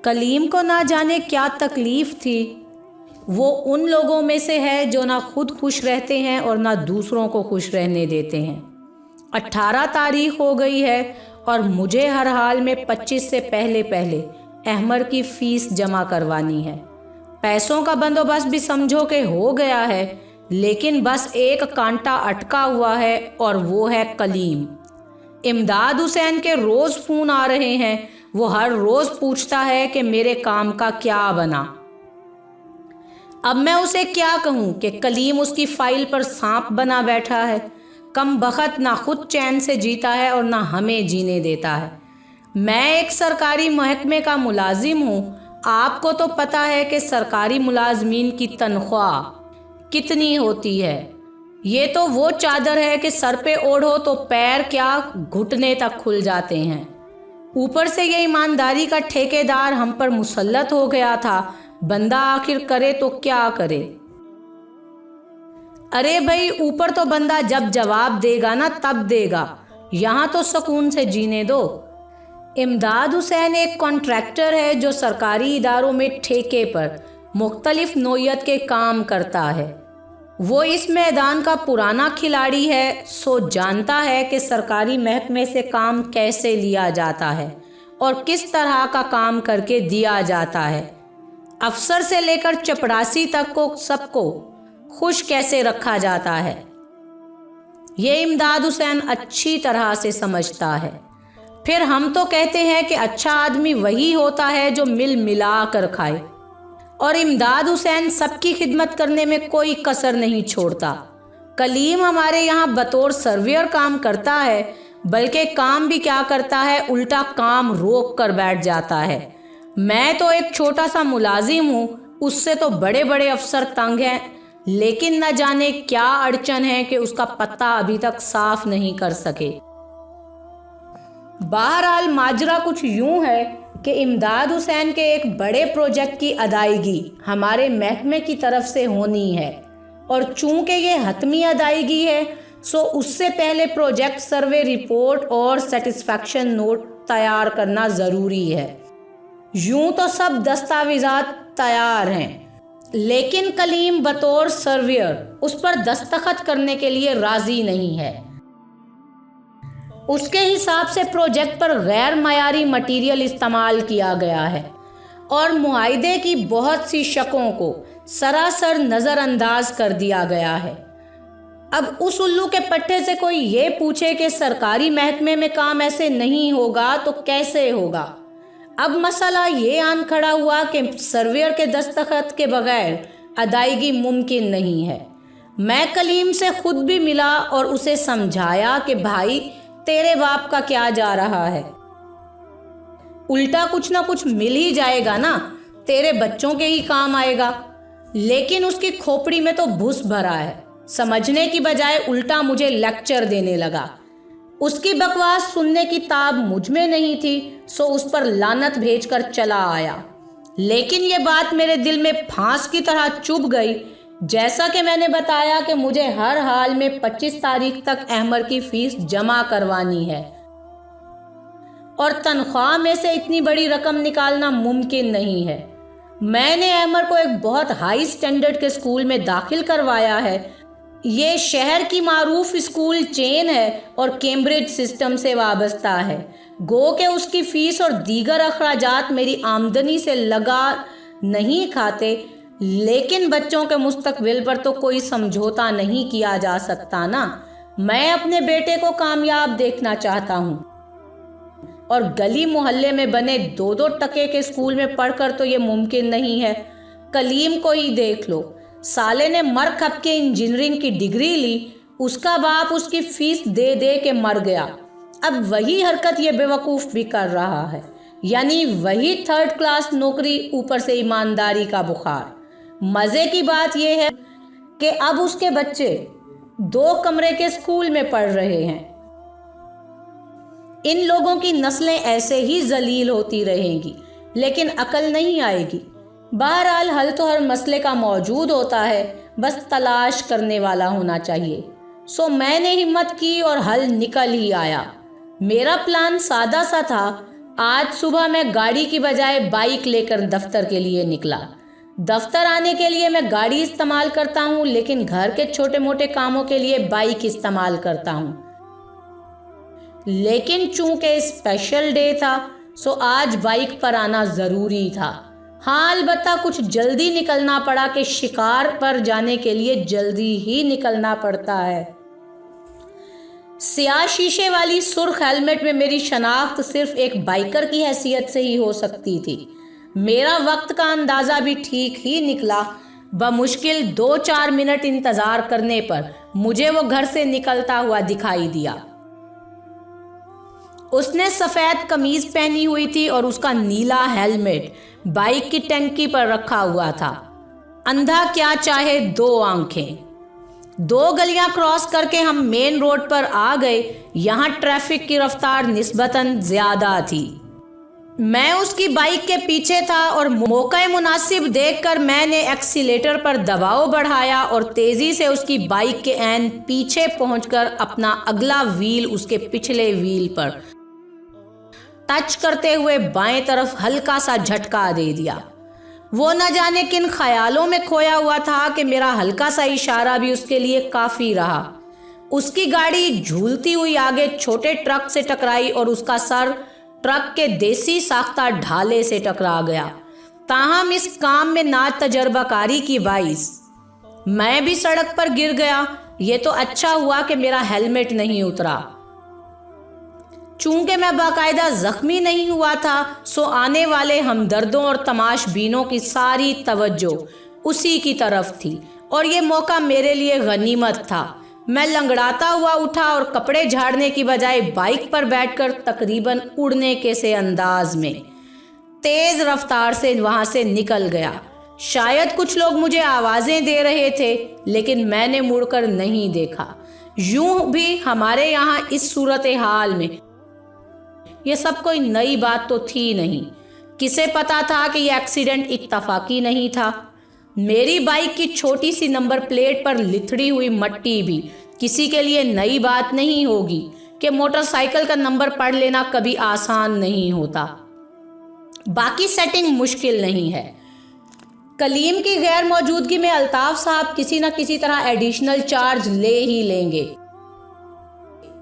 کلیم کو نہ جانے کیا تکلیف تھی۔ وہ ان لوگوں میں سے ہے جو نہ خود خوش رہتے ہیں اور نہ دوسروں کو خوش رہنے دیتے ہیں۔ 18 تاریخ ہو گئی ہے اور مجھے ہر حال میں 25 سے پہلے احمر کی فیس جمع کروانی ہے۔ پیسوں کا بندوبست بھی سمجھو کہ ہو گیا ہے، لیکن بس ایک کانٹا اٹکا ہوا ہے اور وہ ہے کلیم۔ امداد حسین کے روز فون آ رہے ہیں، وہ ہر روز پوچھتا ہے کہ میرے کام کا کیا بنا۔ اب میں اسے کیا کہوں کہ کلیم اس کی فائل پر سانپ بنا بیٹھا ہے۔ کم بخت نہ خود چین سے جیتا ہے اور نہ ہمیں جینے دیتا ہے۔ میں ایک سرکاری محکمے کا ملازم ہوں۔ آپ کو تو پتہ ہے کہ سرکاری ملازمین کی تنخواہ کتنی ہوتی ہے۔ یہ تو وہ چادر ہے کہ سر پہ اوڑھو تو پیر کیا گھٹنے تک کھل جاتے ہیں۔ اوپر سے یہ ایمانداری کا ٹھیکیدار ہم پر مسلط ہو گیا تھا۔ بندہ آخر کرے تو کیا کرے؟ ارے بھائی، اوپر تو بندہ جب جواب دے گا نا تب دے گا، یہاں تو سکون سے جینے دو۔ امداد حسین ایک کانٹریکٹر ہے جو سرکاری اداروں میں ٹھیکے پر مختلف نوعیت کے کام کرتا ہے۔ وہ اس میدان کا پرانا کھلاڑی ہے، سو جانتا ہے کہ سرکاری محکمے سے کام کیسے لیا جاتا ہے اور کس طرح کا کام کر کے دیا جاتا ہے۔ افسر سے لے کر چپڑاسی تک کو سب کو خوش کیسے رکھا جاتا ہے، یہ امداد حسین اچھی طرح سے سمجھتا ہے۔ پھر ہم تو کہتے ہیں کہ اچھا آدمی وہی ہوتا ہے جو مل ملا کر کھائے، اور امداد حسین سب کی خدمت کرنے میں کوئی کسر نہیں چھوڑتا۔ کلیم ہمارے یہاں بطور سرویئر کام کرتا ہے، بلکہ کام بھی کیا کرتا ہے، الٹا کام روک کر بیٹھ جاتا ہے۔ میں تو ایک چھوٹا سا ملازم ہوں، اس سے تو بڑے بڑے افسر تنگ ہیں، لیکن نہ جانے کیا اڑچن ہے کہ اس کا پتہ ابھی تک صاف نہیں کر سکے۔ بہرحال ماجرا کچھ یوں ہے کہ امداد حسین کے ایک بڑے پروجیکٹ کی ادائیگی ہمارے محکمے کی طرف سے ہونی ہے، اور چونکہ یہ حتمی ادائیگی ہے سو اس سے پہلے پروجیکٹ سروے رپورٹ اور سیٹسفیکشن نوٹ تیار کرنا ضروری ہے۔ یوں تو سب دستاویزات تیار ہیں، لیکن کلیم بطور سرویئر اس پر دستخط کرنے کے لیے راضی نہیں ہے۔ اس کے حساب سے پروجیکٹ پر غیر معیاری مٹیریل استعمال کیا گیا ہے اور معاہدے کی بہت سی شقوں کو سراسر نظر انداز کر دیا گیا ہے۔ اب اس الو کے پٹھے سے کوئی یہ پوچھے کہ سرکاری محکمے میں کام ایسے نہیں ہوگا تو کیسے ہوگا؟ اب مسئلہ یہ آن کھڑا ہوا کہ سرویئر کے دستخط کے بغیر ادائیگی ممکن نہیں ہے۔ میں کلیم سے خود بھی ملا اور اسے سمجھایا کہ بھائی تیرے باپ کا کیا جا رہا ہے، الٹا کچھ نہ کچھ مل ہی جائے گا نا، تیرے بچوں کے ہی کام آئے گا۔ لیکن اس کی کھوپڑی میں تو بھس بھرا ہے، سمجھنے کی بجائے الٹا مجھے لیکچر دینے لگا۔ اس کی بکواس سننے کی تاب مجھ میں نہیں تھی، سو اس پر لعنت بھیج کر چلا آیا۔ لیکن یہ بات میرے دل میں پھانس کی طرح چبھ گئی، جیسا کہ میں نے بتایا کہ مجھے ہر حال میں 25 تاریخ تک احمر کی فیس جمع کروانی ہے، اور تنخواہ میں سے اتنی بڑی رقم نکالنا ممکن نہیں ہے۔ میں نے احمر کو ایک بہت ہائی سٹینڈرڈ کے سکول میں داخل کروایا ہے۔ یہ شہر کی معروف اسکول چین ہے اور کیمبرج سسٹم سے وابستہ ہے، گو کہ اس کی فیس اور دیگر اخراجات میری آمدنی سے لگا نہیں کھاتے، لیکن بچوں کے مستقبل پر تو کوئی سمجھوتا نہیں کیا جا سکتا نا۔ میں اپنے بیٹے کو کامیاب دیکھنا چاہتا ہوں، اور گلی محلے میں بنے 2-2 ٹکے کے اسکول میں پڑھ کر تو یہ ممکن نہیں ہے۔ کلیم کو ہی دیکھ لو، سالے نے مر کھپ کے انجینئرنگ کی ڈگری لی، اس کا باپ اس کی فیس دے دے کے مر گیا۔ اب وہی حرکت یہ بیوقوف بھی کر رہا ہے، یعنی وہی 3rd کلاس نوکری، اوپر سے ایمانداری کا بخار۔ مزے کی بات یہ ہے کہ اب اس کے بچے 2 کمرے کے اسکول میں پڑھ رہے ہیں۔ ان لوگوں کی نسلیں ایسے ہی ذلیل ہوتی رہیں گی، لیکن عقل نہیں آئے گی۔ بہرحال حل تو ہر مسئلے کا موجود ہوتا ہے، بس تلاش کرنے والا ہونا چاہیے۔ سو میں نے ہمت کی اور حل نکل ہی آیا۔ میرا پلان سادہ سا تھا، آج صبح میں گاڑی کی بجائے بائک لے کر دفتر کے لیے نکلا۔ دفتر آنے کے لیے میں گاڑی استعمال کرتا ہوں، لیکن گھر کے چھوٹے موٹے کاموں کے لیے بائک استعمال کرتا ہوں۔ لیکن چونکہ اسپیشل ڈے تھا سو آج بائک پر آنا ضروری تھا۔ ہاں البتہ کچھ جلدی نکلنا پڑا کہ شکار پر جانے کے لیے جلدی ہی نکلنا پڑتا ہے۔ سیاہ شیشے والی سرخ ہیلمٹ میں میری شناخت صرف ایک بائیکر کی حیثیت سے ہی ہو سکتی تھی۔ میرا وقت کا اندازہ بھی ٹھیک ہی نکلا۔ بمشکل 2-4 منٹ انتظار کرنے پر مجھے وہ گھر سے نکلتا ہوا دکھائی دیا۔ اس نے سفید قمیض پہنی ہوئی تھی اور اس کا نیلا ہیلمٹ بائک کی ٹینکی پر رکھا ہوا تھا۔ اندھا کیا چاہے 2 آنکھیں۔ 2 گلیاں کراس کر کے ہم مین روڈ پر آ گئے۔ یہاں ٹریفک کی رفتار نسبتاً زیادہ تھی۔ میں اس کی بائک کے پیچھے تھا اور موقع مناسب دیکھ کر میں نے ایکسیلیٹر پر دباؤ بڑھایا اور تیزی سے اس کی بائک کے عین پیچھے پہنچ کر اپنا اگلا وہیل اس کے پچھلے وہیل پر ٹچ کرتے ہوئے بائیں طرف ہلکا سا جھٹکا دے دیا۔ وہ نہ جانے کن خیالوں میں کھویا ہوا تھا کہ میرا ہلکا سا اشارہ بھی اس کے لیے کافی رہا۔ اس کی گاڑی جھولتی ہوئی آگے چھوٹے ٹرک سے ٹکرائی اور اس کا سر ٹرک کے دیسی ساختہ ڈھالے سے ٹکرا گیا۔ تاہم اس کام میں نا تجربہ کاری کی باعث میں بھی سڑک پر گر گیا۔ یہ تو اچھا ہوا کہ میرا ہیلمٹ نہیں اترا۔ چونکہ میں باقاعدہ زخمی نہیں ہوا تھا سو آنے والے ہمدردوں اور تماش بینوں کی ساری توجہ اسی کی طرف تھی اور یہ موقع میرے لیے غنیمت تھا۔ میں لنگڑاتا ہوا اٹھا اور کپڑے جھاڑنے کی بجائے بائک پر بیٹھ کر تقریباً اڑنے کے سے انداز میں تیز رفتار سے وہاں سے نکل گیا۔ شاید کچھ لوگ مجھے آوازیں دے رہے تھے لیکن میں نے مڑ کر نہیں دیکھا۔ یوں بھی ہمارے یہاں اس صورتحال میں یہ سب کوئی نئی بات تو تھی نہیں۔ کسے پتا تھا کہ یہ ایکسیڈنٹ اتفاقی نہیں تھا؟ میری بائک کی چھوٹی سی نمبر پلیٹ پر لتھڑی ہوئی مٹی بھی کسی کے لیے نئی بات نہیں ہوگی کہ موٹر سائیکل کا نمبر پڑھ لینا کبھی آسان نہیں ہوتا۔ باقی سیٹنگ مشکل نہیں ہے۔ کلیم کی غیر موجودگی میں الطاف صاحب کسی نہ کسی طرح ایڈیشنل چارج لے ہی لیں گے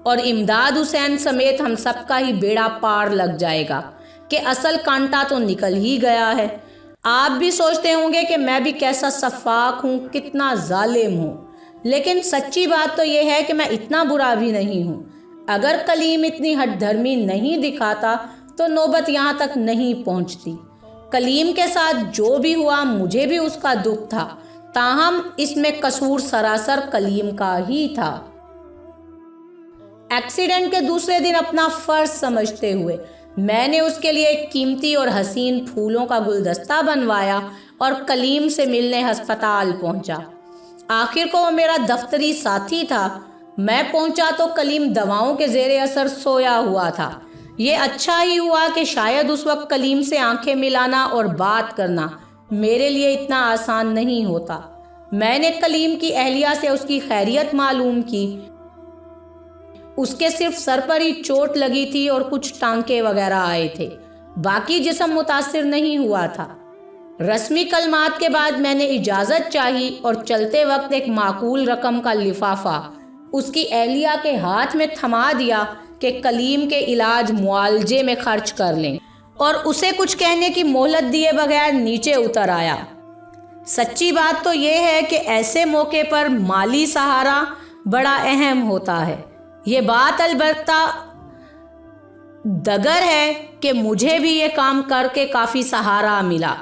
اور امداد حسین سمیت ہم سب کا ہی بیڑا پار لگ جائے گا کہ اصل کانٹا تو نکل ہی گیا ہے۔ آپ بھی سوچتے ہوں گے کہ میں بھی کیسا سفاک ہوں، کتنا ظالم ہوں، لیکن سچی بات تو یہ ہے کہ میں اتنا برا بھی نہیں ہوں۔ اگر کلیم اتنی ہٹ دھرمی نہیں دکھاتا تو نوبت یہاں تک نہیں پہنچتی۔ کلیم کے ساتھ جو بھی ہوا مجھے بھی اس کا دکھ تھا، تاہم اس میں قصور سراسر کلیم کا ہی تھا۔ ایکسیڈنٹ کے دوسرے دن اپنا فرض سمجھتے ہوئے میں نے اس کے لیے ایک قیمتی اور حسین پھولوں کا گلدستہ بنوایا اور کلیم سے ملنے ہسپتال پہنچا۔ آخر کو وہ میرا دفتری ساتھی تھا۔ میں پہنچا تو کلیم دواؤں کے زیر اثر سویا ہوا تھا۔ یہ اچھا ہی ہوا کہ شاید اس وقت کلیم سے آنکھیں ملانا اور بات کرنا میرے لیے اتنا آسان نہیں ہوتا۔ میں نے کلیم کی اہلیہ سے اس کی خیریت معلوم کی۔ اس کے صرف سر پر ہی چوٹ لگی تھی اور کچھ ٹانکے وغیرہ آئے تھے، باقی جسم متاثر نہیں ہوا تھا۔ رسمی کلمات کے بعد میں نے اجازت چاہی اور چلتے وقت ایک معقول رقم کا لفافہ اس کی اہلیہ کے ہاتھ میں تھما دیا کہ کلیم کے علاج معالجے میں خرچ کر لیں، اور اسے کچھ کہنے کی مہلت دیے بغیر نیچے اتر آیا۔ سچی بات تو یہ ہے کہ ایسے موقع پر مالی سہارا بڑا اہم ہوتا ہے۔ یہ بات البتہ دگر ہے کہ مجھے بھی یہ کام کر کے کافی سہارا ملا،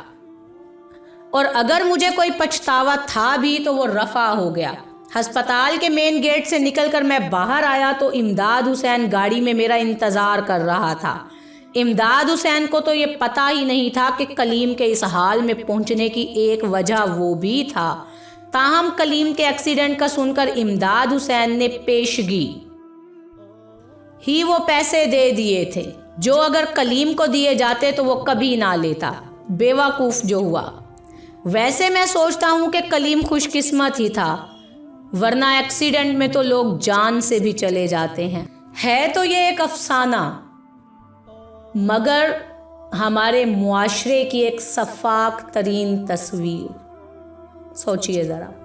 اور اگر مجھے کوئی پچھتاوا تھا بھی تو وہ رفع ہو گیا۔ ہسپتال کے مین گیٹ سے نکل کر میں باہر آیا تو امداد حسین گاڑی میں میرا انتظار کر رہا تھا۔ امداد حسین کو تو یہ پتہ ہی نہیں تھا کہ کلیم کے اس حال میں پہنچنے کی ایک وجہ وہ بھی تھا۔ تاہم کلیم کے ایکسیڈنٹ کا سن کر امداد حسین نے پیشگی ہی وہ پیسے دے دیے تھے جو اگر کلیم کو دیے جاتے تو وہ کبھی نہ لیتا۔ بیوقوف جو ہوا۔ ویسے میں سوچتا ہوں کہ کلیم خوش قسمت ہی تھا، ورنہ ایکسیڈنٹ میں تو لوگ جان سے بھی چلے جاتے ہیں۔ ہے تو یہ ایک افسانہ، مگر ہمارے معاشرے کی ایک شفاف ترین تصویر. سوچئے ذرا.